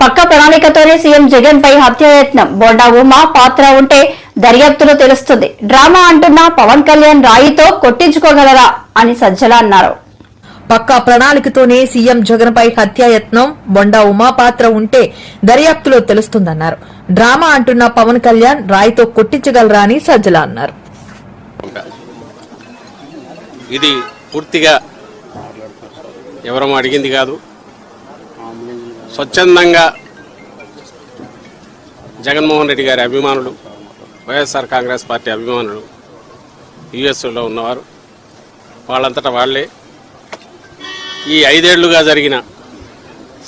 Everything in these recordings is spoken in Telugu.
పక్క ప్రణాళికతోనే సీఎం జగన్ పై హత్యాయత్నం. బోండా ఉమా పాత్ర ఉంటే దర్యాప్తులో తెలుస్తుంది. డ్రామా అంటున్న పవన్ కళ్యాణ్ రాయితో కొట్టించుకోగలరా అని సజ్జల అన్నారు. పక్కా ప్రణాళికతోనే సీఎం జగన్ పై హత్యాయత్నం. బొండా ఉమా పాత్ర ఉంటే దర్యాప్తులో తెలుస్తుందన్నారు. డ్రామా అంటున్న పవన్ కళ్యాణ్ రాయితో కొట్టించగలరా అని సజ్జల అన్నారు. ఇది పూర్తిగా ఎవరూ అడిగింది కాదు. స్వచ్ఛందంగా జగన్మోహన్ రెడ్డి గారి అభిమానులు, వైఎస్ఆర్ కాంగ్రెస్ పార్టీ అభిమానులు యుఎస్లో ఉన్నవారు వాళ్ళంతటా వాళ్లే ఈ 5 ఏళ్లుగా జరిగిన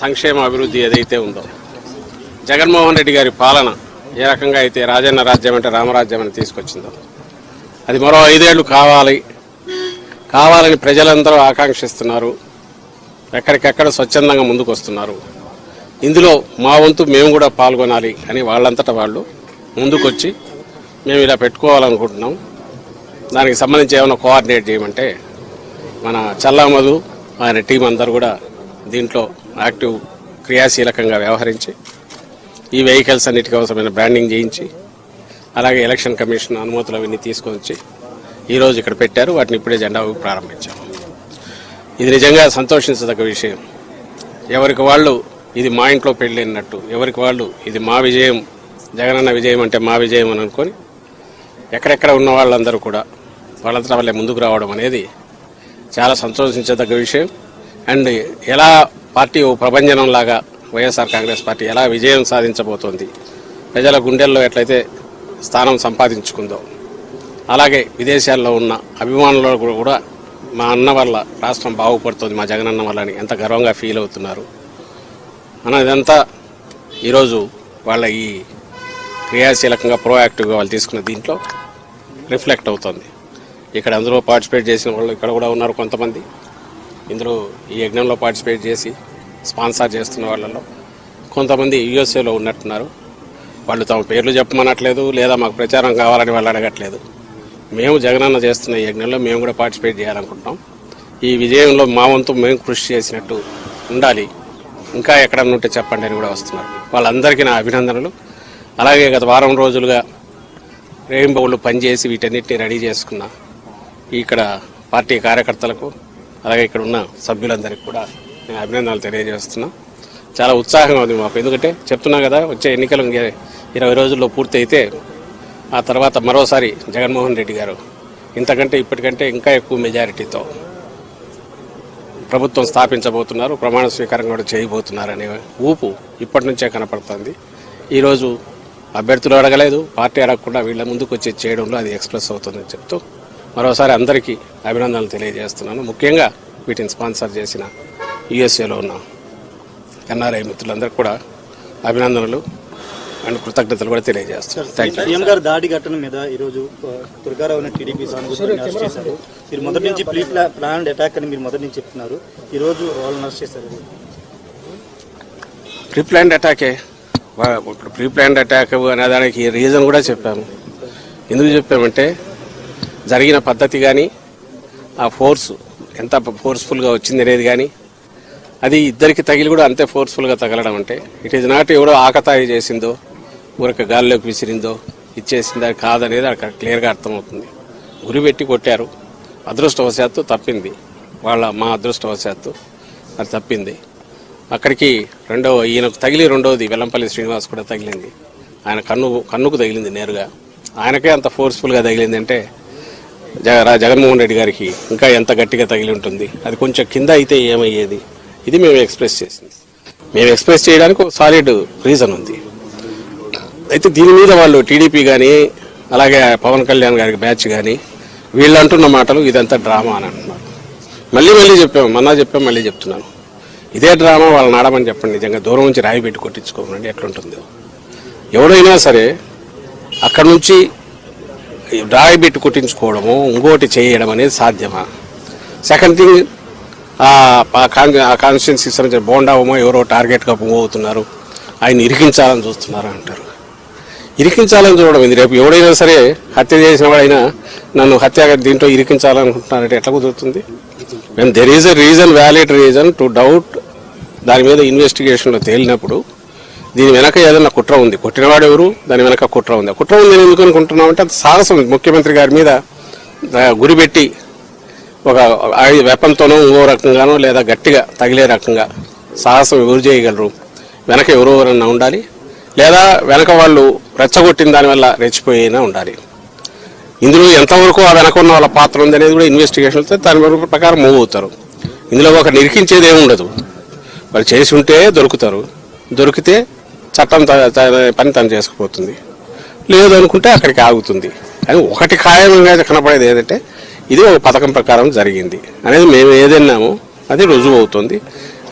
సంక్షేమ అభివృద్ధి ఏదైతే ఉందో, జగన్మోహన్ రెడ్డి గారి పాలన ఏ రకంగా అయితే రాజన్న రాజ్యం అంటే రామరాజ్యం అని తీసుకొచ్చిందో, అది మరో 5 ఏళ్లు కావాలని ప్రజలందరూ ఆకాంక్షిస్తున్నారు. ఎక్కడికెక్కడ స్వచ్ఛందంగా ముందుకు వస్తున్నారు. ఇందులో మా వంతు మేము కూడా పాల్గొనాలి అని వాళ్ళంతటా వాళ్ళు ముందుకొచ్చి మేము ఇలా పెట్టుకోవాలనుకుంటున్నాం, దానికి సంబంధించి ఏమైనా కోఆర్డినేట్ చేయమంటే మన చల్లామధు ఆయన టీం అందరూ కూడా దీంట్లో యాక్టివ్ క్రియాశీలకంగా వ్యవహరించి ఈ వెహికల్స్ అన్నిటికీ అవసరమైన బ్రాండింగ్ చేయించి, అలాగే ఎలక్షన్ కమిషన్ అనుమతులు అవన్నీ తీసుకొచ్చి ఈరోజు ఇక్కడ పెట్టారు. వాటిని ఇప్పుడే జెండా ఊపి ప్రారంభించాము. ఇది నిజంగా సంతోషించదగ్గ విషయం. ఎవరికి వాళ్ళు ఇది మా ఇంట్లో పెళ్ళినట్టు, ఎవరికి వాళ్ళు ఇది మా విజయం, జగనన్న విజయం అంటే మా విజయం అని అనుకొని ఎక్కడెక్కడ ఉన్న వాళ్ళందరూ కూడా వాళ్ళంతా వాళ్ళే ముందుకు రావడం అనేది చాలా సంతోషించదగ్గ విషయం. అండ్ ఎలా పార్టీ ఓ ప్రభంజనంలాగా వైఎస్ఆర్ కాంగ్రెస్ పార్టీ ఎలా విజయం సాధించబోతోంది, ప్రజల గుండెల్లో ఎట్లయితే స్థానం సంపాదించుకుందో, అలాగే విదేశాల్లో ఉన్న అభిమానులు కూడా మా అన్న వల్ల రాష్ట్రం బాగుపడుతుంది, మా జగనన్న వల్ల అని ఎంత గర్వంగా ఫీల్ అవుతున్నారు అన్నదంతా ఈరోజు వాళ్ళ ఈ క్రియాశీలకంగా ప్రోయాక్టివ్గా వాళ్ళు తీసుకున్న దీంట్లో రిఫ్లెక్ట్ అవుతుంది. ఇక్కడ అందులో పార్టిసిపేట్ చేసిన వాళ్ళు ఇక్కడ కూడా ఉన్నారు కొంతమంది. ఇందులో ఈ యజ్ఞంలో పార్టిసిపేట్ చేసి స్పాన్సర్ చేస్తున్న వాళ్ళలో కొంతమంది యుఎస్ఏలో ఉన్నట్టున్నారు. వాళ్ళు తమ పేర్లు చెప్పమనట్లేదు, లేదా మాకు ప్రచారం కావాలని వాళ్ళు అడగట్లేదు. మేము జగనన్న చేస్తున్న ఈ యజ్ఞంలో మేము కూడా పార్టిసిపేట్ చేయాలనుకుంటున్నాం. ఈ విజయంలో మా వంతు మేము కృషి చేసినట్టు ఉండాలి, ఇంకా ఎక్కడన్నా ఉంటే చెప్పండి అని కూడా వస్తున్నారు. వాళ్ళందరికీ నా అభినందనలు. అలాగే గత వారం రోజులుగా రెయిన్బోలు పనిచేసి వీటన్నిటిని రెడీ చేసుకున్న ఇక్కడ పార్టీ కార్యకర్తలకు, అలాగే ఇక్కడ ఉన్న సభ్యులందరికీ కూడా నేను అభినందనలు తెలియజేస్తున్నా. చాలా ఉత్సాహంగా ఉంది మాకు. ఎందుకంటే చెప్తున్నా కదా, వచ్చే ఎన్నికలు 20 రోజుల్లో పూర్తి అయితే ఆ తర్వాత మరోసారి జగన్మోహన్ రెడ్డి గారు ఇంతకంటే ఇప్పటికంటే ఇంకా ఎక్కువ మెజారిటీతో ప్రభుత్వం స్థాపించబోతున్నారు, ప్రమాణ స్వీకారం కూడా చేయబోతున్నారు అనే ఊపు ఇప్పటి నుంచే కనపడుతుంది. ఈరోజు అభ్యర్థులు అడగలేదు, పార్టీ అడగకుండా వీళ్ళ ముందుకు వచ్చి చేయడంలో అది ఎక్స్ప్రెస్ అవుతుందని చెప్తూ మరోసారి అందరికీ అభినందనలు తెలియజేస్తున్నాను. ముఖ్యంగా వీటిని స్పాన్సర్ చేసిన యుఎస్ఏలో ఉన్న ఎన్ఆర్ఐ మిత్రులందరికీ కూడా అభినందనలు అండ్ కృతజ్ఞతలు కూడా తెలియజేస్తున్నారు. సీఎం గారు దాడి ఘటన మీద ఈరోజు దుర్గారావు టీడీపీ అరెస్ట్ చేశారు. మీరు మొదటి నుంచి ప్లాన్డ్ అటాక్ అని మీరు మొదటి నుంచి చెప్తున్నారు, ఈరోజు వాళ్ళని అరెస్ట్ చేశారు. ప్రీ ప్లాన్డ్ అటాకే. ఇప్పుడు ప్రీ ప్లాన్డ్ అటాక్ అనే దానికి రీజన్ కూడా చెప్పాము. ఎందుకు చెప్పామంటే జరిగిన పద్ధతి కానీ, ఆ ఫోర్స్ ఎంత ఫోర్స్ఫుల్గా వచ్చింది అనేది కానీ, అది ఇద్దరికి తగిలి కూడా అంతే ఫోర్స్ఫుల్గా తగలడం అంటే ఇట్ ఈజ్ నాట్ ఎవడో ఆకతాయి చేసిందో, ఊరక గాల్లోకి విసిరిందో, ఇచ్చేసిందో కాదనేది అక్కడ క్లియర్గా అర్థమవుతుంది. గురి పెట్టి కొట్టారు. అదృష్టవశాత్తు తప్పింది, మా అదృష్టవశాత్తు అది తప్పింది. అక్కడికి ఈయనకు తగిలి రెండవది వెల్లంపల్లి శ్రీనివాస్ కూడా తగిలింది. ఆయన కన్నుకు తగిలింది నేరుగా. ఆయనకే అంత ఫోర్స్ఫుల్గా తగిలింది అంటే జగన్మోహన్ రెడ్డి గారికి ఇంకా ఎంత గట్టిగా తగిలి ఉంటుంది. అది కొంచెం కింద అయితే ఏమయ్యేది, ఇది మేము ఎక్స్ప్రెస్ చేసింది. మేము ఎక్స్ప్రెస్ చేయడానికి ఒక సాలిడ్ రీజన్ ఉంది. అయితే దీని మీద వాళ్ళు టీడీపీ కానీ, అలాగే పవన్ కళ్యాణ్ గారికి బ్యాచ్ కానీ వీళ్ళు అంటున్న మాటలు ఇదంతా డ్రామా అని అంటున్నారు. మళ్ళీ చెప్పాము, మళ్ళీ చెప్తున్నాను, ఇదే డ్రామా వాళ్ళని ఆడమని చెప్పండి. నిజంగా దూరం నుంచి రాయి పెట్టి కొట్టించుకోమండి ఎట్లుంటుందో. ఎవడైనా సరే అక్కడ నుంచి రాయి పెట్టి కొట్టించుకోవడము, ఇంకోటి చేయడం అనేది సాధ్యమా? సెకండ్ థింగ్, ఆ కాన్స్టిట్యున్సీకి సంబంధించిన బోండా ఉమా ఎవరో టార్గెట్గా మూవ్ అవుతున్నారు, ఆయన ఇరికించాలని చూస్తున్నారు అంటారు. ఇరికించాలని చూడడం ఇది. రేపు ఎవడైనా సరే హత్య చేసిన వాడైనా నన్ను దీంట్లో ఇరికించాలనుకుంటున్నారంటే ఎట్లా కుదురుతుంది? When there is a reason, valid reason to doubt, దాని మీద ఇన్వెస్టిగేషన్లో తేలినప్పుడు దీని వెనక ఏదైనా కుట్ర ఉంది, కొట్టినవాడు ఎవరు, దాని వెనక కుట్ర ఉంది. ఆ కుట్ర ఉంది ఎందుకు అనుకుంటున్నాం అంటే అంత సాహసం ముఖ్యమంత్రి గారి మీద గురిపెట్టి ఒక వెపన్తోనో ఇంకో రకంగానో లేదా గట్టిగా తగిలే రకంగా సాహసం ఎవరు చేయగలరు, వెనక ఎవరెవరన్నా ఉండాలి, లేదా వెనక వాళ్ళు రెచ్చగొట్టిన దానివల్ల రెచ్చిపోయినా ఉండాలి. ఇందులో ఎంతవరకు ఆ వెనక ఉన్న వాళ్ళ పాత్ర ఉంది అనేది కూడా ఇన్వెస్టిగేషన్తో దాని ప్రకారం మూవ్ అవుతారు. ఇందులో ఒక నిరికించేది ఏమి ఉండదు. వాళ్ళు చేసి ఉంటే దొరుకుతారు, దొరికితే చట్టం పని తను చేసుకుపోతుంది, లేదు అనుకుంటే అక్కడికి ఆగుతుంది. కానీ ఒకటి ఖాయంగా కనపడేది ఏంటంటే ఇది ఒక పథకం ప్రకారం జరిగింది అనేది మేము ఏదన్నామో అది రుజువు అవుతుంది.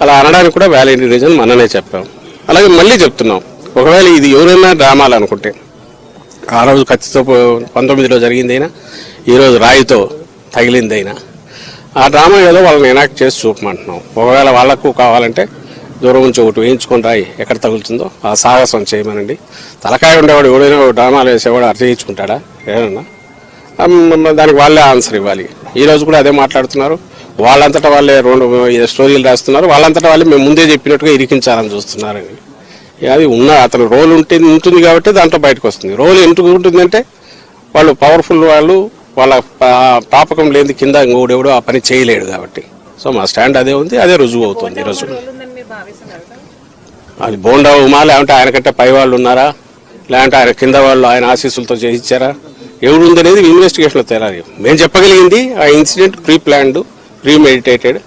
అలా అనడానికి కూడా వ్యాలిడ్ రీజన్ మననే చెప్పాం. అలాగే మళ్ళీ చెప్తున్నాం, ఒకవేళ ఇది ఎవరైనా డ్రామాలు అనుకుంటే ఆ రోజు కత్తితో 19లో జరిగిందైనా ఈరోజు రాయితో తగిలిందైనా ఆ డ్రామా ఏదో వాళ్ళని ఎనాక్ట్ చేసి చూపమంటున్నాం. ఒకవేళ వాళ్లకు కావాలంటే దూరం నుంచి ఒకటి వేయించుకొని రాయి ఎక్కడ తగులుతుందో ఆ సాహసం చేయమనండి. తలకాయ ఉండేవాడు ఎవడైనా డ్రామాలు వేసేవాడు అర్థం చేయించుకుంటాడా ఏమన్నా? దానికి వాళ్ళే ఆన్సర్ ఇవ్వాలి. ఈ రోజు కూడా అదే మాట్లాడుతున్నారు. వాళ్ళంతటా వాళ్ళే 2 స్టోరీలు రాస్తున్నారు. వాళ్ళంతటా వాళ్ళే మేము ముందే చెప్పినట్టుగా ఇరికించాలని చూస్తున్నారని. అది అతను రోల్ ఉంటుంది కాబట్టి దాంట్లో బయటకు వస్తుంది. రోల్ ఎందుకు ఉంటుందంటే వాళ్ళు పవర్ఫుల్, వాళ్ళు వాళ్ళ పాపకం లేని కింద ఇంకోడెవడో ఆ పని చేయలేడు కాబట్టి. సో మా స్టాండ్ అదే ఉంది, అదే రుజువు అవుతుంది ఈరోజు. అది బోండా ఉమా, లేదంటే ఆయన కంటే పై వాళ్ళు ఉన్నారా, లేదంటే ఆయన కింద వాళ్ళు ఆయన ఆశీస్సులతో చేయించారా, ఎవరు ఉందనేది ఇన్వెస్టిగేషన్లో తేలాలి. మేము చెప్పగలిగింది ఆ incident pre planned, pre meditated,